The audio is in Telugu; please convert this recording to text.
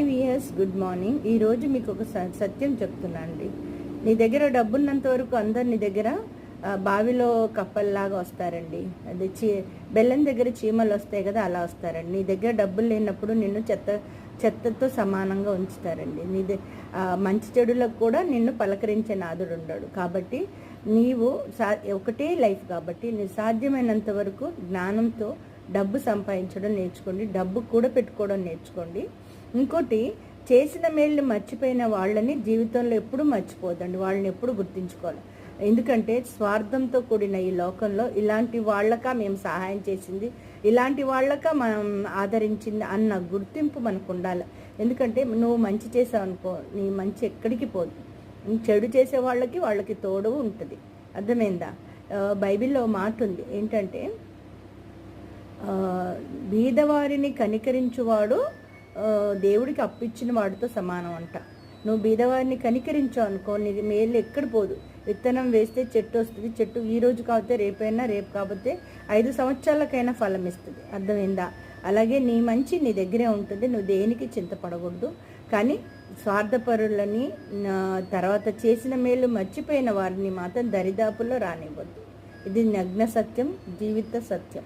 Hi viewers, good morning. ఈరోజు మీకు ఒక సత్యం చెప్తున్నా అండి. నీ దగ్గర డబ్బున్నంత వరకు అందరు నీ దగ్గర బావిలో కప్పల్లాగా వస్తారండి. అది బెల్లం దగ్గర చీమలు వస్తాయి కదా, అలా వస్తారండి. నీ దగ్గర డబ్బులు లేనప్పుడు నిన్ను చెత్తతో సమానంగా ఉంచుతారండి. మంచి చెడులకు కూడా నిన్ను పలకరించే నాదుడు ఉండడు. కాబట్టి నీవు ఒకటే లైఫ్ కాబట్టి నీ సాధ్యమైనంత వరకు జ్ఞానంతో డబ్బు సంపాదించడం నేర్చుకోండి, డబ్బు కూడా పెట్టుకోవడం నేర్చుకోండి. ఇంకోటి, చేసిన మేళ్ళు మర్చిపోయిన వాళ్ళని జీవితంలో ఎప్పుడూ మర్చిపోదండి, వాళ్ళని ఎప్పుడు గుర్తించుకోవాలి. ఎందుకంటే స్వార్థంతో కూడిన ఈ లోకంలో ఇలాంటి వాళ్ళక మేము సహాయం చేసింది, ఇలాంటి వాళ్ళక మనం ఆదరించింది అన్న గుర్తింపు మనకు ఉండాలి. ఎందుకంటే నువ్వు మంచి చేసావు అనుకో, నీ మంచి ఎక్కడికి పోదు. చెడు చేసే వాళ్ళకి తోడు ఉంటుంది. అర్థమైందా? బైబిల్లో మాట ఉంది ఏంటంటే, బీదవారిని కనికరించువాడు దేవుడికి అప్పిచ్చిన వాడితో సమానం అంట. నువ్వు బీదవారిని కనికరించావు అనుకో, నీ మేలు ఎక్కడ పోదు. విత్తనం వేస్తే చెట్టు వస్తుంది. చెట్టు ఈ రోజు కాకపోతే రేపైనా, రేపు కాకపోతే 5 సంవత్సరాలకైనా ఫలం ఇస్తుంది. అర్థమైందా? అలాగే నీ మంచి నీ దగ్గరే ఉంటుంది. నువ్వు దేనికి చింతపడకూడదు. కానీ స్వార్థపరులని, తర్వాత చేసిన మేలు మర్చిపోయిన వారిని మాత్రం దరిదాపుల్లో రానివ్వద్దు. ఇది నగ్న సత్యం, జీవిత సత్యం.